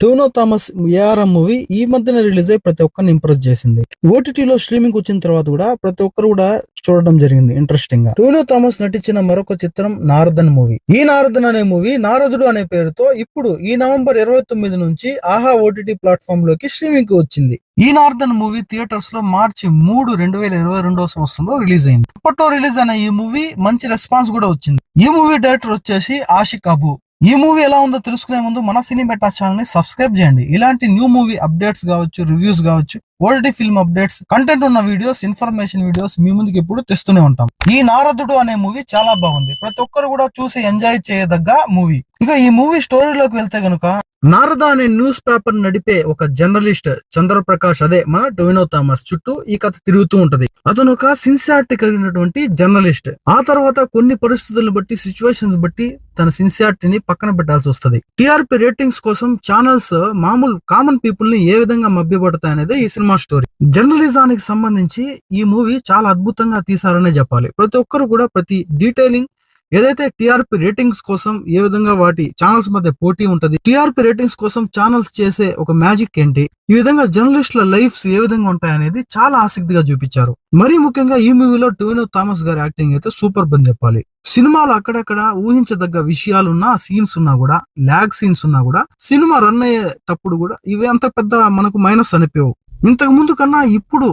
టోనో Thomas ARM movie ఈ మధ్యన release అయ్యి ప్రతి ఒక్కరిని ఇంప్రెస్ చేసింది. ఓటీటీలో స్ట్రీమింగ్ వచ్చిన తర్వాత కూడా ప్రతి ఒక్కరు కూడా చూడడం జరిగింది ఇంట్రెస్టింగ్ గా. టోనో థామస్ నటించిన మరొక చిత్రం నారదన్ మూవీ. ఈ నారదన్ అనే మూవీ నారదుడు అనే పేరుతో ఇప్పుడు ఈ నవంబర్ 29 నుంచి ఆహా ఓటీటీ ప్లాట్ఫామ్ లోకి స్ట్రీమింగ్ కి వచ్చింది. ఈ నార్దన్ మూవీ థియేటర్స్ లో మార్చి 3, 2022 సంవత్సరంలో రిలీజ్ అయింది. అప్పట్లో రిలీజ్ అయిన ఈ మూవీ మంచి రెస్పాన్స్ కూడా వచ్చింది. ఈ మూవీ డైరెక్టర్ వచ్చేసి ఆషిక్ అబు. ఈ మూవీ ఎలా ఉందో తెలుసుకునే ముందు మన సినీ బెట్టా ఛానల్ ని సబ్స్క్రైబ్ చేయండి. ఇలాంటి న్యూ మూవీ అప్డేట్స్ కావచ్చు, రివ్యూస్ కావచ్చు, ఓల్డ్ ఫిల్మ్ అప్డేట్స్, కంటెంట్ ఉన్న వీడియోస్, ఇన్ఫర్మేషన్ వీడియోస్ మీ ముందుకు ఎప్పుడు తెస్తూనే ఉంటాం. ఈ నారదుడు అనే మూవీ చాలా బాగుంది. ప్రతి ఒక్కరు కూడా చూసి ఎంజాయ్ చేయదగ్గ మూవీ. ఇక ఈ మూవీ స్టోరీలోకి వెళ్తే గనుక, నారద అనే న్యూస్ పేపర్ నడిపే ఒక జర్నలిస్ట్ చంద్రప్రకాష్, అదే మన టోనో థామస్ చుట్టూ ఈ కథ తిరుగుతూ ఉంటది. అతను ఒక సిన్సియారిటీ కలిగినటువంటి జర్నలిస్ట్. ఆ తర్వాత కొన్ని పరిస్థితులను బట్టి, సిచ్యువేషన్స్ బట్టి తన సిన్సియారిటీని పక్కన పెట్టాల్సి వస్తది. టీఆర్పీ రేటింగ్స్ కోసం ఛానల్స్ మామూలు కామన్ పీపుల్ ని ఏ విధంగా మభ్యపడతాయి అనేది ఈ సినిమా స్టోరీ. జర్నలిజానికి సంబంధించి ఈ మూవీ చాలా అద్భుతంగా తీశారనే చెప్పాలి. ప్రతి ఒక్కరు కూడా ప్రతి డీటెయిలింగ్, ఏదైతే టీఆర్పీ రేటింగ్స్ కోసం ఏ విధంగా వాటి ఛానల్స్ మధ్య పోటీ ఉంటది, టీఆర్పీ రేటింగ్స్ కోసం ఛానల్స్ చేసే ఒక మ్యాజిక్ ఏంటి, ఈ విధంగా జర్నలిస్టుల లైఫ్స్ ఏ విధంగా ఉంటాయనేది చాలా ఆసక్తిగా చూపించారు. మరీ ముఖ్యంగా ఈ మూవీలో టోనో థామస్ గారి యాక్టింగ్ అయితే సూపర్ అని చెప్పాలి. సినిమాలో అక్కడక్కడ ఊహించదగ్గ విషయాలున్నా, సీన్స్ ఉన్నా కూడా, ల్యాగ్ సీన్స్ ఉన్నా కూడా, సినిమా రన్ అయ్యేటప్పుడు కూడా ఇవి అంత పెద్ద మనకు మైనస్ అనిపించవు. ఇంతకు ముందు కన్నా ఇప్పుడు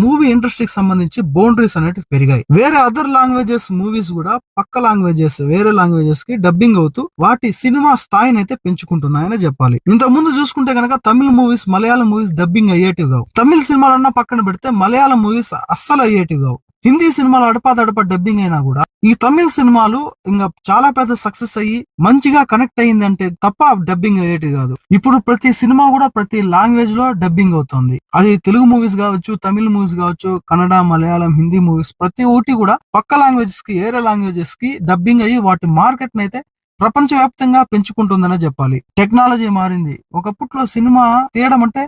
మూవీ ఇండస్ట్రీకి సంబంధించి బౌండరీస్ అనేవి పెరిగాయి. వేరే అదర్ లాంగ్వేజెస్ మూవీస్ కూడా పక్క లాంగ్వేజెస్, వేరే లాంగ్వేజెస్ కి డబ్బింగ్ అవుతూ వాటి సినిమా స్థాయిని అయితే పెంచుకుంటున్నాయని చెప్పాలి. ఇంతకు ముందు చూసుకుంటే కనుక తమిళ మూవీస్, మలయాళం మూవీస్ డబ్బింగ్ అయ్యేటివి కావు. తమిళ సినిమాలన్నా పక్కన పెడితే మలయాళం మూవీస్ అస్సలు అయ్యేటివి కావు. హిందీ సినిమాలు అడపా డబ్బింగ్ అయినా కూడా ఈ తమిళ సినిమాలు ఇంకా చాలా పెద్ద సక్సెస్ అయ్యి మంచిగా కనెక్ట్ అయ్యింది అంటే తప్ప డబ్బింగ్ అయ్యేటి కాదు. ఇప్పుడు ప్రతి సినిమా కూడా ప్రతి లాంగ్వేజ్ లో డబ్బింగ్ అవుతుంది. అది తెలుగు మూవీస్ కావచ్చు, తమిళ మూవీస్ కావచ్చు, కన్నడ, మలయాళం, హిందీ మూవీస్ ప్రతి ఒక్కటి కూడా పక్క లాంగ్వేజెస్ కి, వేరే లాంగ్వేజెస్ కి డబ్బింగ్ అయ్యి వాటి మార్కెట్ అయితే ప్రపంచవ్యాప్తంగా పెంచుకుంటుందనే చెప్పాలి. టెక్నాలజీ మారింది. ఒకప్పట్లో సినిమా తీయడం అంటే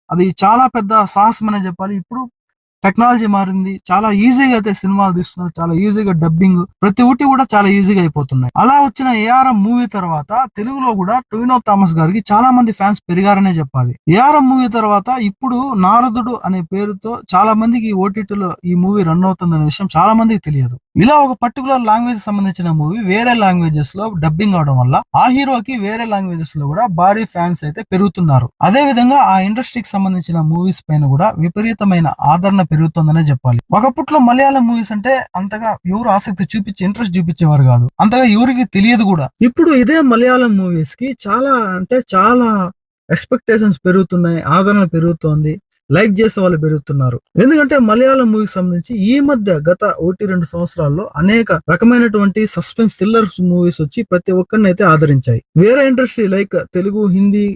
అది చాలా పెద్ద సాహసం అనే చెప్పాలి. ఇప్పుడు టెక్నాలజీ మారింది. చాలా ఈజీగా అయితే సినిమాలు తీస్తున్నారు. చాలా ఈజీగా డబ్బింగ్ ప్రతి ఒక్కటి కూడా చాలా ఈజీగా అయిపోతున్నాయి. అలా వచ్చిన ఏఆర్ఎం మూవీ తర్వాత తెలుగులో కూడా టోనో థామస్ గారికి చాలా మంది ఫ్యాన్స్ పెరిగారనే చెప్పాలి. ఏఆర్ఎం మూవీ తర్వాత ఇప్పుడు నారదుడు అనే పేరుతో చాలా మందికి ఓటీటీలో ఈ మూవీ రన్ అవుతుందనే విషయం చాలా మందికి తెలియదు. ఇలా ఒక పర్టికులర్ లాంగ్వేజ్ సంబంధించిన మూవీ వేరే లాంగ్వేజెస్ లో డబ్బింగ్ అవడం వల్ల ఆ హీరోకి వేరే లాంగ్వేజెస్ లో కూడా భారీ ఫ్యాన్స్ అయితే పెరుగుతున్నారు. అదే విధంగా ఆ ఇండస్ట్రీకి సంబంధించిన మూవీస్ పైన కూడా విపరీతమైన ఆదరణ పెరుగుతుందనే చెప్పాలి. ఒకప్పట్లో మలయాళం మూవీస్ అంటే అంతగా ఎవరు ఆసక్తి చూపించి ఇంట్రెస్ట్ చూపించేవారు కాదు. అంతగా ఎవరికి తెలియదు కూడా. ఇప్పుడు ఇదే మలయాళం మూవీస్ కి చాలా అంటే చాలా ఎక్స్పెక్టేషన్స్ పెరుగుతున్నాయి, ఆదరణ పెరుగుతోంది, లైక్ చేసే వాళ్ళు పెరుగుతున్నారు. ఎందుకంటే మలయాళం మూవీకి సంబంధించి ఈ మధ్య గత 1-2 సంవత్సరాల్లో అనేక రకమైనటువంటి సస్పెన్స్ థ్రిల్లర్స్ మూవీస్ వచ్చి ప్రతి ఒక్కరిని అయితే ఆదరించాయి. వేరే ఇండస్ట్రీ లైక్ తెలుగు, హిందీ,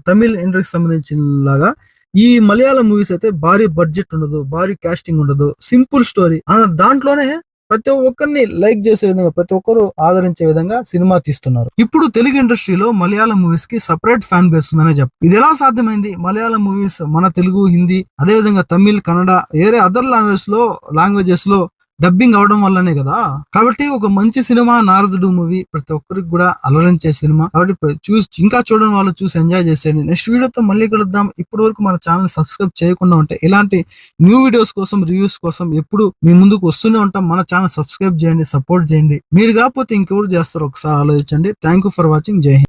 తమిళ్ ఇండస్ట్రీకి సంబంధించిన లాగా ఈ మలయాళం మూవీస్ అయితే భారీ బడ్జెట్ ఉండదు, భారీ కాస్టింగ్ ఉండదు, సింపుల్ స్టోరీ దాంట్లోనే ప్రతి ఒక్కరిని లైక్ చేసే విధంగా, ప్రతి ఒక్కరు ఆదరించే విధంగా సినిమా తీస్తున్నారు. ఇప్పుడు తెలుగు ఇండస్ట్రీలో మలయాళం మూవీస్ కి సపరేట్ ఫ్యాన్ బేస్ ఉందనే చెప్పాలి. ఇది ఎలా సాధ్యమైంది? మలయాళం మూవీస్ మన తెలుగు, హిందీ, అదే విధంగా తమిళ్, కన్నడ, వేరే అదర్ లాంగ్వేజెస్ లో డబ్బింగ్ అవడం వల్లనే కదా. కాబట్టి ఒక మంచి సినిమా నారదుడు మూవీ ప్రతి ఒక్కరికి కూడా అలరించే సినిమా. కాబట్టి ఇంకా చూడని వాళ్ళు చూసి ఎంజాయ్ చేసేయండి. నెక్స్ట్ వీడియోతో మళ్ళీ కలుద్దాం. ఇప్పటి వరకు మన ఛానల్ సబ్స్క్రైబ్ చేయకుండా ఉంటే ఇలాంటి న్యూ వీడియోస్ కోసం, రివ్యూస్ కోసం ఎప్పుడు మీ ముందుకు వస్తూనే ఉంటాం. మన ఛానల్ సబ్స్క్రైబ్ చేయండి, సపోర్ట్ చేయండి. మీరు కాకపోతే ఇంకెవరు చేస్తారో ఒకసారి ఆలోచించండి. Thank you for watching. జై హింద్.